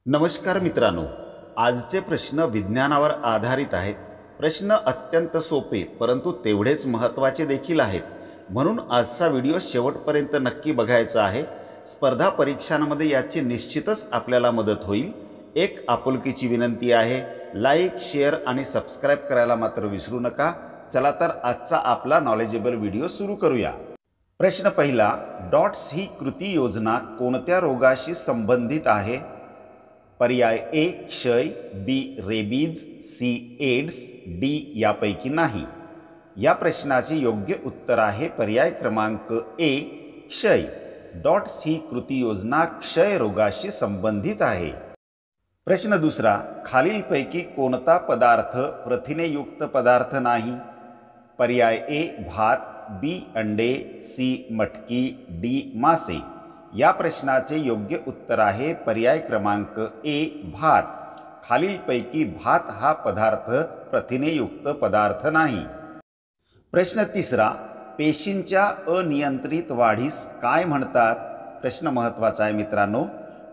नमस्कार मित्रांनो, आजचे प्रश्न विज्ञानावर आधारित आहेत. प्रश्न अत्यंत सोपे परंतु तेवढेच महत्त्वाचे देखील आहेत. म्हणून आजचा व्हिडिओ शेवटपर्यंत नक्की बघायचा आहे. स्पर्धा परीक्षांमध्ये याची निश्चितच आपल्याला मदत होईल. एक आपुलकीची विनंती आहे, लाईक, शेअर आणि सबस्क्राईब करायला मात्र विसरू नका. चला तर आजचा आपला नॉलेजेबल व्हिडिओ सुरू करूया. प्रश्न पहिला, डॉट्स ही कृती योजना कोणत्या रोगाशी संबंधित आहे? पर्याय ए क्षय, बी रेबीज, सी एड्स, डी यापैकी नाही. या प्रश्नाचे योग्य उत्तर आहे पर्याय क्रमांक ए क्षय. डॉट्स ही कृती योजना क्षय रोगाशी संबंधित आहे. प्रश्न दुसरा, खालीलपैकी कोणता पदार्थ प्रथिनेयुक्त पदार्थ नाही? पर्याय ए भात, बी अंडे, सी मटकी, डी मासे. या प्रश्नाचे योग्य उत्तर आहे पर्याय क्रमांक ए भात. खालीलपैकी भात हा पदार्थ प्रथिनेयुक्त पदार्थ नाही. प्रश्न तिसरा, पेशींच्या अनियंत्रित वाढीस काय म्हणतात? प्रश्न महत्त्वाचा आहे मित्रांनो.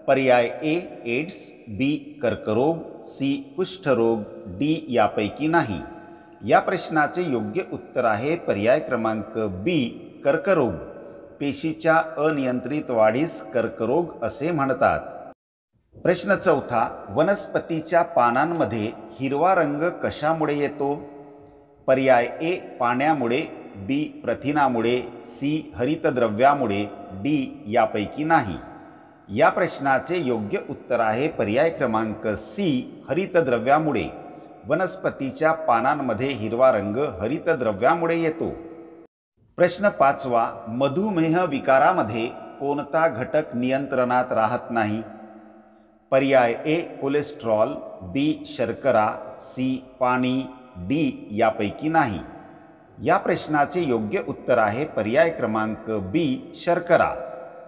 पर्याय ए एड्स, बी कर्करोग, सी कुष्ठरोग, डी यापैकी नाही. या प्रश्नाचे योग्य उत्तर आहे पर्याय क्रमांक बी कर्करोग. पेशीच्या अनियंत्रित वाढीस कर्करोग असे म्हणतात. प्रश्न चौथा, वनस्पतीच्या पानांमध्ये हिरवा रंग कशामुळे येतो? पर्याय ए पाण्यामुळे, बी प्रथिनामुळे, सी हरितद्रव्यामुळे, डी यापैकी नाही. या प्रश्नाचे योग्य उत्तर आहे पर्याय क्रमांक सी हरितद्रव्यामुळे. वनस्पतीच्या पानांमध्ये हिरवा रंग हरितद्रव्यामुळे येतो. प्रश्न पाचवा, मधुमेह विकारामध्ये कोणता घटक नियंत्रणात राहत नाही? पर्याय ए कोलेस्ट्रॉल, बी शर्करा, सी पाणी, डी यापैकी नाही. या प्रश्नाचे योग्य उत्तर आहे पर्याय क्रमांक बी शर्करा.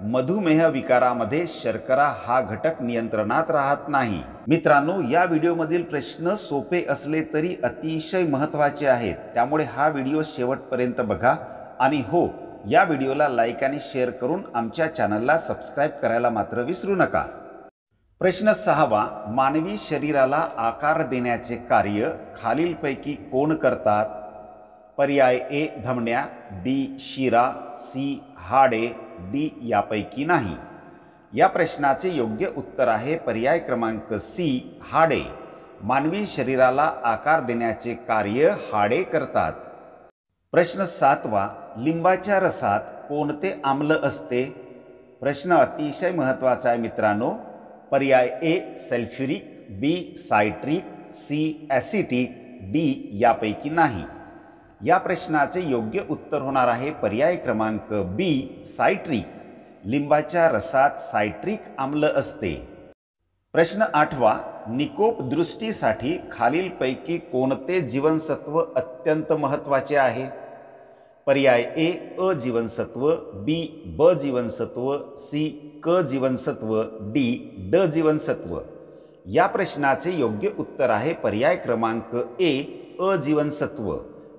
मधुमेह विकारामध्ये शर्करा हा घटक नियंत्रणात राहत नाही. मित्रांनो, या व्हिडिओमधील प्रश्न सोपे असले तरी अतिशय महत्त्वाचे आहेत, त्यामुळे हा व्हिडिओ शेवटपर्यंत बघा. आणि हो, या व्हिडिओला लाईक आणि शेअर करून आमच्या चॅनलला सबस्क्राईब करायला मात्र विसरू नका. प्रश्न सहावा, मानवी शरीराला आकार देण्याचे कार्य खालीलपैकी कोण करतात? पर्याय ए धमन्या, बी शिरा, सी हाडे, डी यापैकी नाही. या प्रश्नाचे योग्य उत्तर आहे पर्याय क्रमांक सी हाडे. मानवी शरीराला आकार देण्याचे कार्य हाडे करतात. प्रश्न सातवा, लिंबाच्या रसात कोणते आम्ल असते? प्रश्न अतिशय महत्त्वाचा आहे मित्रांनो. पर्याय ए सल्फ्युरिक, बी सायट्रिक, सी ॲसिटिक, डी यापैकी नाही. या प्रश्नाचे योग्य उत्तर होणार आहे पर्याय क्रमांक बी सायट्रिक. लिंबाच्या रसात सायट्रिक आम्ल असते. प्रश्न आठवा, निकोप दृष्टीसाठी खालीलपैकी कोणते जीवनसत्व अत्यंत महत्त्वाचे आहे? पर्याय ए अ जीवनसत्व, बी ब जीवनसत्व, सी क जीवनसत्व, डी ड जीवनसत्व. या प्रश्नाचे योग्य उत्तर आहे पर्याय क्रमांक ए अ जीवनसत्व.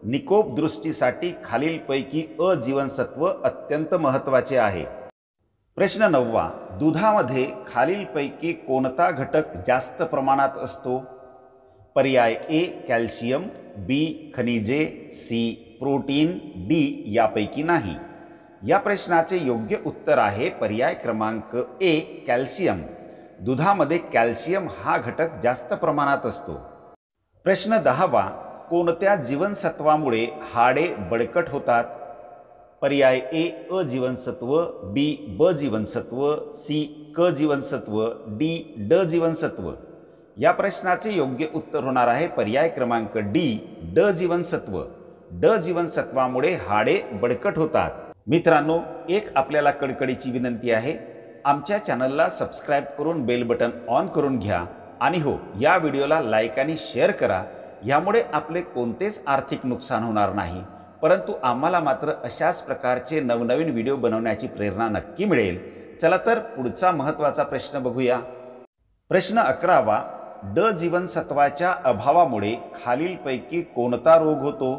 निकोप दृष्टीसाठी खालीलपैकी अ जीवनसत्व अत्यंत महत्त्वाचे आहे. प्रश्न नववा, दुधामध्ये खालीलपैकी कोणता घटक जास्त प्रमाणात असतो? पर्याय ए कॅल्शियम, बी खनिजे, सी प्रोटीन, डी यापैकी नाही. या प्रश्नाचे योग्य उत्तर आहे पर्याय क्रमांक ए कॅल्शियम. दुधामध्ये कॅल्शियम हा घटक जास्त प्रमाणात असतो. प्रश्न दहावा, कोणत्या जीवनसत्वामुळे हाडे बळकट होतात? पर्याय ए अ जीवनसत्व, बी ब जीवनसत्व, सी क जीवनसत्व, डी ड जीवनसत्व. या प्रश्नाचे योग्य उत्तर होणार आहे पर्याय क्रमांक डी ड जीवनसत्व. ड जीवनसत्वामुळे हाडे बळकट होतात. मित्रांनो, एक आपल्याला कडकडीची विनंती आहे, आमच्या चॅनलला सबस्क्राईब करून बेल बटन ऑन करून घ्या. आणि हो, या व्हिडिओला लाईक आणि शेअर करा. यामुळे आपले कोणतेच आर्थिक नुकसान होणार नाही, परंतु आम्हाला मात्र अशाच प्रकारचे नवनवीन व्हिडिओ बनवण्याची प्रेरणा नक्की मिळेल. चला तर पुढचा महत्त्वाचा प्रश्न बघूया. प्रश्न 11वा, ड जीवनसत्वाच्या अभावामुळे खालीलपैकी कोणता रोग होतो?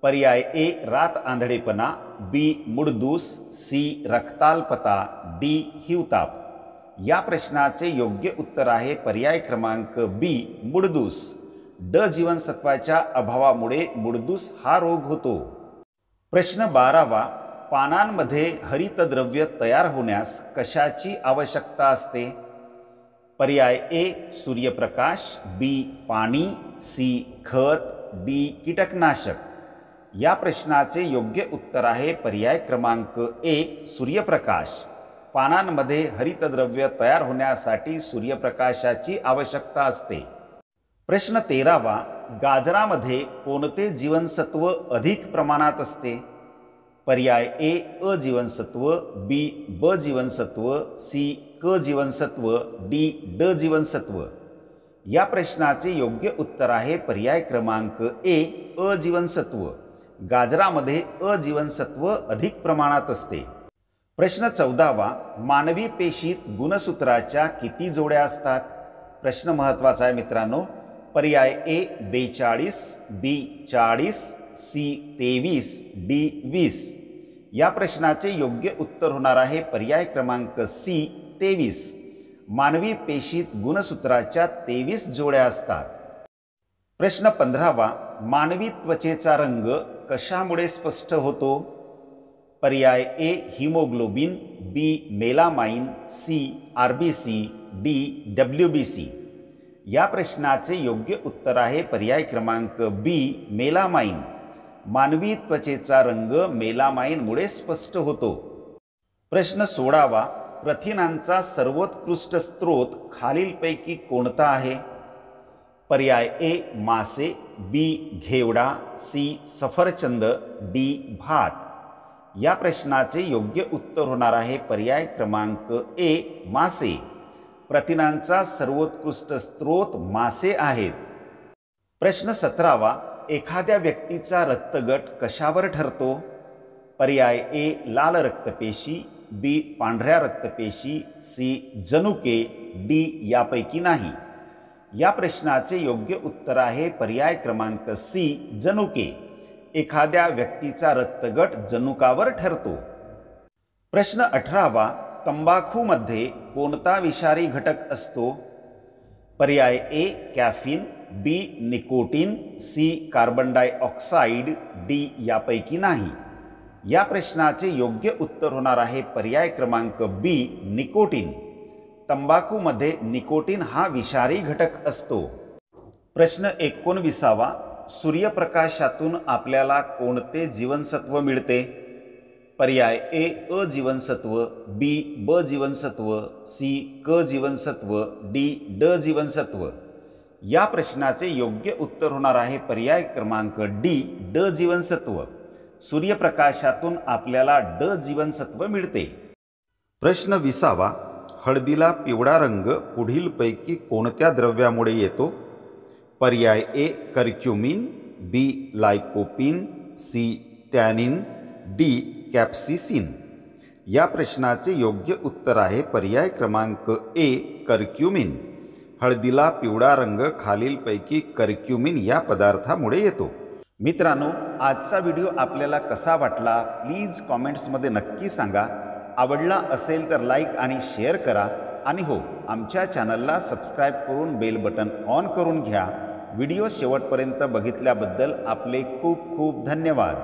पर्याय ए रात आंधळेपणा, बी मुडदूस, सी रक्ताल्पता, डी हिवताप. या प्रश्नाचे योग्य उत्तर आहे पर्याय क्रमांक बी मुडदूस। ड जीवनसत्वाच्या अभावामुळे मुडदूस हा रोग होतो। प्रश्न 12वा, पानांमध्ये हरितद्रव्य तयार होण्यास कशाची आवश्यकता असते? पर्याय ए सूर्यप्रकाश, बी पाणी, सी खत, डी कीटकनाशक। या प्रश्नाचे योग्य उत्तर आहे पर्याय क्रमांक ए सूर्यप्रकाश। पानांमध्ये हरितद्रव्य तयार होण्यासाठी सूर्यप्रकाशाची आवश्यकता असते। प्रश्न 13वा, गाजरामध्ये कोणते जीवनसत्व अधिक प्रमाणात असते? पर्याय ए अ जीवनसत्व, बी ब जीवनसत्व, सी क जीवनसत्व, डी ड जीवनसत्व। या प्रश्नाचे योग्य उत्तर आहे पर्याय क्रमांक ए अ जीवनसत्व। गाजरामध्ये अ जीवनसत्व अधिक प्रमाणात असते। प्रश्न 14वा, मानवी पेशीत गुणसूत्राच्या किती जोड्या असतात? प्रश्न महत्त्वाचा आहे मित्रांनो। पर्याय ए 42, बी 40, सी 23, डी 20। या प्रश्नाचे योग्य उत्तर होणार आहे पर्याय क्रमांक सी 23। मानवी पेशीत गुणसूत्राच्या 23 जोड्या असतात। प्रश्न 15वा, मानवी त्वचेचा रंग कशामुळे स्पष्ट होतो? पर्याय A haemoglobin, B melamine, C RBC, D WBC. या प्रश्नाचे योग्य उत्तर आहे पर्याय क्रमांक बी मेलामाइन। मानवी त्वचेचा रंग मेलामाइनमुळे स्पष्ट होतो। प्रश्न 16वा, प्रथिनांचा सर्वोत्कृष्ट स्रोत खालीलपैकी कोणता आहे? पर्याय ए मासे, बी घेवडा, सी सफरचंद, डी भात। या प्रश्नाचे योग्य उत्तर होणार आहे पर्याय क्रमांक ए मासे। प्रथिनांचा सर्वोत्कृष्ट स्रोत मासे आहेत। प्रश्न 17वा, एखाद्या व्यक्तीचा रक्तगट कशावर ठरतो? पर्याय ए लाल रक्तपेशी, बी पांढऱ्या रक्तपेशी, सी जनुके, डी यापैकी नाही। या प्रश्नाचे योग्य उत्तर आहे पर्याय क्रमांक सी जनुके। एखाद्या व्यक्तीचा रक्तगट जनुकावर ठरतो। प्रश्न 18वा, तंबाखूमध्ये कोणता विषारी घटक असतो? पर्याय A caffeine, B nicotine, C carbon dioxide, D यापैकी नाही। या प्रश्नाचे योग्य उत्तर होणार आहे पर्याय क्रमांक बी निकोटीन। तंबाखूमध्ये निकोटीन हा विषारी घटक असतो। प्रश्न 19वा, सूर्यप्रकाशातून आपल्याला कोणते जीवनसत्व मिळते? पर्याय ए अ जीवनसत्व, बी ब जीवनसत्व, सी क जीवनसत्व, डी ड जीवनसत्व। या प्रश्नाचे योग्य उत्तर होणार आहे पर्याय क्रमांक डी ड जीवनसत्व। सूर्यप्रकाशातून आपल्याला ड जीवनसत्व मिळते। प्रश्न 20वा, हळदीला पिवळा रंग पुढीलपैकी कोणत्या द्रव्यामुळे येतो? पर्याय ए कर्क्युमिन, बी लायकोपीन, सी टॅनिन, डी कॅप्सिसिन। या प्रश्नाचे योग्य उत्तर आहे पर्याय क्रमांक ए कर्क्युमिन। हळदीला पिवळा रंग खालीलपैकी कर्क्युमिन या पदार्थामुळे येतो। मित्रांनो, आजचा व्हिडिओ आपल्याला कसा वाटला प्लीज कॉमेंट्समध्ये नक्की सांगा। आवडला असेल तर लाईक आणि शेअर करा आणि हो, आमच्या चॅनलला सबस्क्राईब करून बेल बटन ऑन करून घ्या। व्हिडिओ शेवटपर्यंत बघितल्याबद्दल आपले खूप खूप धन्यवाद।